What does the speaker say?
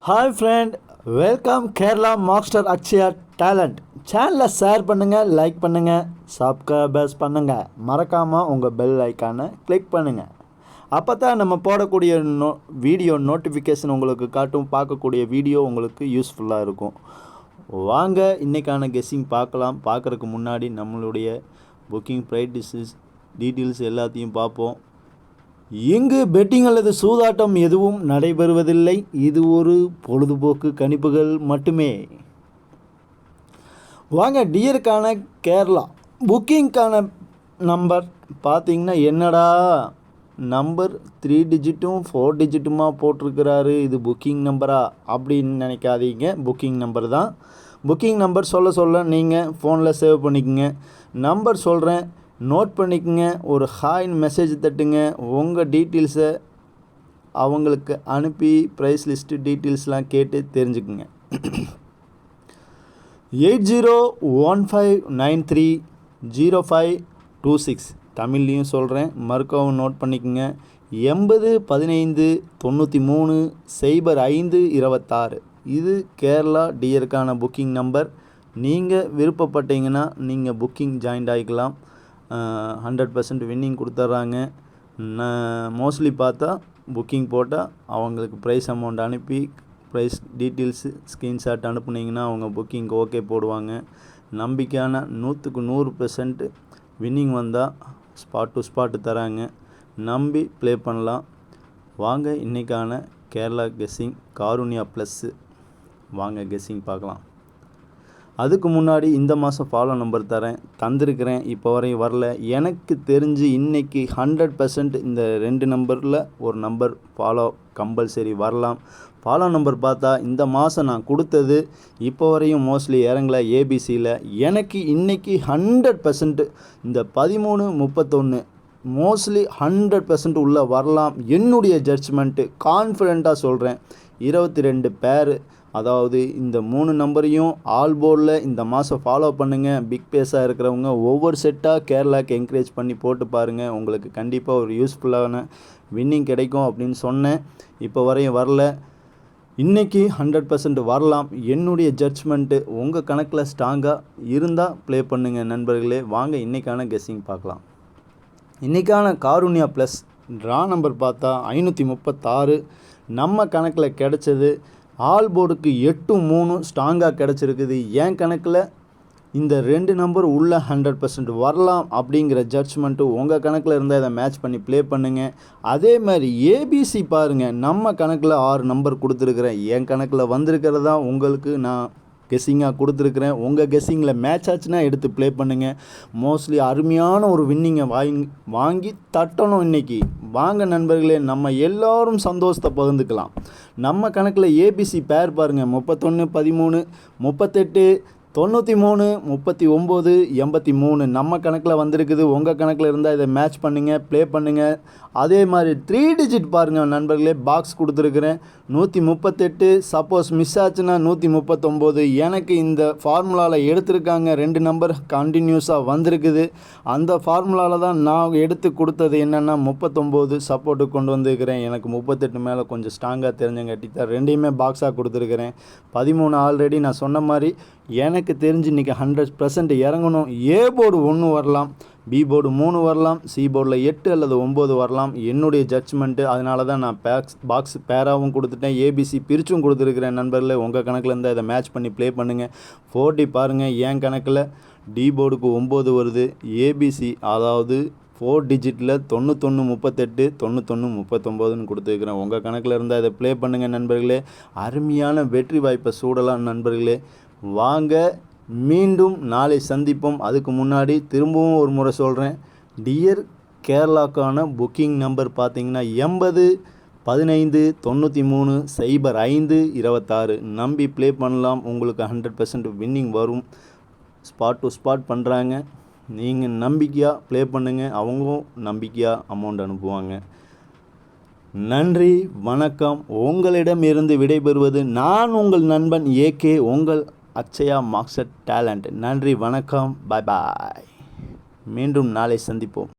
Hi friend, welcome Kerala master Akshaya talent. சேனலை share பண்ணுங்கள், like பண்ணுங்கள், சப்ஸ்கிரைபர்ஸ் பண்ணுங்கள். மறக்காமல் உங்கள் பெல் ஐக்கானை கிளிக் பண்ணுங்கள். அப்போ தான் நம்ம போடக்கூடிய வீடியோ நோட்டிஃபிகேஷன் உங்களுக்கு காட்டும். பார்க்கக்கூடிய வீடியோ உங்களுக்கு யூஸ்ஃபுல்லாக இருக்கும். வாங்க இன்றைக்கான கெஸ்ஸிங் பார்க்கலாம். பார்க்குறதுக்கு முன்னாடி நம்மளுடைய புக்கிங் ப்ரைஸஸ் டீட்டெயில்ஸ் எல்லாத்தையும் பார்ப்போம். இங்கு பெட்டிங் அல்லது சூதாட்டம் எதுவும் நடைபெறுவதில்லை. இது ஒரு பொழுதுபோக்கு கணிப்புகள் மட்டுமே. வாங்க டியருக்கான கேரளா புக்கிங்கான நம்பர் பார்த்தீங்கன்னா, என்னடா நம்பர் 3 டிஜிட்டும் 4 டிஜிட்டுமா போட்டிருக்கிறாரு, இது புக்கிங் நம்பரா அப்படின்னு நினைக்காதீங்க. புக்கிங் நம்பர் தான். புக்கிங் நம்பர் சொல்ல நீங்கள் ஃபோனில் சேவ் பண்ணிக்கோங்க. நம்பர் சொல்கிறேன், நோட் பண்ணிக்கங்க. ஒரு ஹாய்னு மெசேஜ் தட்டுங்க. உங்கள் டீட்டெயில்ஸை அவங்களுக்கு அனுப்பி ப்ரைஸ் லிஸ்ட்டு டீட்டெயில்ஸ்லாம் கேட்டு தெரிஞ்சுக்குங்க. 8015930526 தமிழ்லேயும் சொல்கிறேன், மறுக்கவும் நோட் பண்ணிக்கோங்க. 8015930526 இது கேரளா டியருக்கான புக்கிங் நம்பர். நீங்கள் விருப்பப்பட்டீங்கன்னா நீங்கள் புக்கிங் ஜாயின்ட் ஆகிக்கலாம். 100% வின்னிங் கொடுத்துட்றாங்க. மோஸ்ட்லி பார்த்தா புக்கிங் போட்டால் அவங்களுக்கு ப்ரைஸ் அமௌண்ட் அனுப்பி ப்ரைஸ் டீட்டெயில்ஸு ஸ்க்ரீன்ஷாட் அனுப்புனீங்கன்னா அவங்க புக்கிங் ஓகே போடுவாங்க. நம்பிக்கையான 100க்கு 100% வின்னிங் வந்தால் ஸ்பாட் டு ஸ்பாட்டு தராங்க. நம்பி ப்ளே பண்ணலாம். வாங்க இன்றைக்கான கேரளா கெஸ்ஸிங் காருண்யா ப்ளஸ்ஸு. வாங்க கெஸ்ஸிங் பார்க்கலாம். அதுக்கு முன்னாடி இந்த மாதம் ஃபாலோ நம்பர் தந்திருக்கிறேன். இப்போ வரையும் வரல. எனக்கு தெரிஞ்சு இன்றைக்கி 100% இந்த 2 நம்பரில் ஒரு நம்பர் ஃபாலோ கம்பல்சரி வரலாம். ஃபாலோ நம்பர் பார்த்தா இந்த மாதம் நான் கொடுத்தது இப்போ வரையும் மோஸ்ட்லி இறங்கல. ஏபிசியில் எனக்கு இன்றைக்கி 100% இந்த 1331 மோஸ்ட்லி 100% உள்ளே வரலாம். என்னுடைய ஜட்ஜ்மெண்ட்டு கான்ஃபிடெண்ட்டாக சொல்கிறேன். 22 பேர், அதாவது இந்த 3 நம்பரையும் ஆல் போர்டில் இந்த மாதம் ஃபாலோ பண்ணுங்கள். பிக் பேஸாக இருக்கிறவங்க ஒவ்வொரு செட்டாக கேரளாவுக்கு என்கரேஜ் பண்ணி போட்டு பாருங்கள். உங்களுக்கு கண்டிப்பாக ஒரு யூஸ்ஃபுல்லான வின்னிங் கிடைக்கும் அப்படின்னு சொன்னேன். இப்போ வரையும் வரல. இன்றைக்கி 100% வரலாம். என்னுடைய ஜட்ஜ்மெண்ட்டு. உங்கள் கணக்கில் ஸ்ட்ராங்காக இருந்தால் ப்ளே பண்ணுங்கள் நண்பர்களே. வாங்க இன்றைக்கான கெஸ்ஸிங் பார்க்கலாம். இன்றைக்கான காருண்யா ப்ளஸ் ட்ரா நம்பர் பார்த்தா 536 நம்ம கணக்கில் கிடச்சது. ஆல் போர்டுக்கு 8-3 ஸ்ட்ராங்காக கிடச்சிருக்குது. என் கணக்கில் இந்த 2 நம்பர் உள்ள 100% வரலாம் அப்படிங்கிற ஜட்ஜ்மெண்ட்டு உங்கள் கணக்கில் இருந்தால் இதை மேட்ச் பண்ணி ப்ளே பண்ணுங்கள். அதே மாதிரி ஏபிசி பாருங்கள், நம்ம கணக்கில் 6 நம்பர் கொடுத்துருக்குறேன். என் கணக்கில் வந்திருக்கிறதா உங்களுக்கு நான் கெஸ்ஸிங்காக கொடுத்துருக்குறேன். உங்கள் கெஸ்ஸிங்கில் மேட்ச் ஆச்சுன்னா எடுத்து ப்ளே பண்ணுங்கள். மோஸ்ட்லி அருமையான ஒரு வின்னிங்கை வாங்கி தட்டணும் இன்றைக்கி. வாங்க நண்பர்களே, நம்ம எல்லோரும் சந்தோஷத்தை பகிர்ந்துக்கலாம். நம்ம கணக்கில் ஏபிசி பேர் பாருங்கள், 31 13 38 93 39 83 நம்ம கணக்கில் வந்திருக்குது. உங்கள் கணக்கில் இருந்தால் இதை மேட்ச் பண்ணுங்கள், ப்ளே பண்ணுங்கள். அதே மாதிரி 3 டிஜிட் பாருங்கள் நண்பர்களே, பாக்ஸ் கொடுத்துருக்குறேன் 138. சப்போஸ் மிஸ் ஆச்சுன்னா 139. எனக்கு இந்த ஃபார்முலாவில் எடுத்திருக்காங்க. 2 நம்பர் கண்டினியூஸாக வந்திருக்குது. அந்த ஃபார்முலாவில் தான் நான் எடுத்து கொடுத்தது என்னென்னா 39 சப்போர்ட்டுக்கு கொண்டு வந்திருக்கிறேன். எனக்கு 38 மேலே கொஞ்சம் ஸ்ட்ராங்காக தெரிஞ்சங்காட்டி தான் 2யுமே பாக்ஸாக கொடுத்துருக்குறேன். 13 ஆல்ரெடி நான் சொன்ன மாதிரி எனக்கு தெரிஞ்சு இன்றைக்கி 100% இறங்கணும். ஏ போர்டு 1 வரலாம், பி போர்டு 3 வரலாம், சி போர்டில் 8 அல்லது 9 வரலாம். என்னுடைய ஜட்ஜ்மெண்ட்டு. அதனால தான் நான் பாக்ஸ் பேராகவும் கொடுத்துட்டேன், ஏபிசி பிரிச்சும் கொடுத்துருக்குறேன். நண்பர்களே, உங்கள் கணக்கில் இருந்தால் இதை மேட்ச் பண்ணி ப்ளே பண்ணுங்கள். 4D பாருங்கள், என் கணக்கில் டி போர்டுக்கு 9 வருது. ஏபிசி அதாவது 4 டிஜிட்டில் 91 38 91 39ன்னு கொடுத்துருக்குறேன். உங்கள் கணக்கில் இருந்தால் இதை ப்ளே பண்ணுங்கள் நண்பர்களே. அருமையான வெற்றி வாய்ப்பை சூடலாம் நண்பர்களே. வாங்க மீண்டும் நாளை சந்திப்போம். அதுக்கு முன்னாடி திரும்பவும் ஒரு முறை சொல்கிறேன், டியர் கேரளாக்கான புக்கிங் நம்பர் பார்த்தீங்கன்னா 8015930526 நம்பி ப்ளே பண்ணலாம். உங்களுக்கு 100% வின்னிங் வரும். ஸ்பாட் டு ஸ்பாட் பண்ணுறாங்க. நீங்கள் நம்பிக்கையாக ப்ளே பண்ணுங்கள், அவங்களும் நம்பிக்கையாக அமௌண்ட் அனுப்புவாங்க. நன்றி, வணக்கம். உங்களிடம் இருந்து விடைபெறுவது நான் உங்கள் நண்பன் ஏகே, உங்கள் அக்ஷயா மாஸ்டர் டேலண்ட். நன்றி, வணக்கம், பாய் பாய். மீண்டும் நாளை சந்திப்போம்.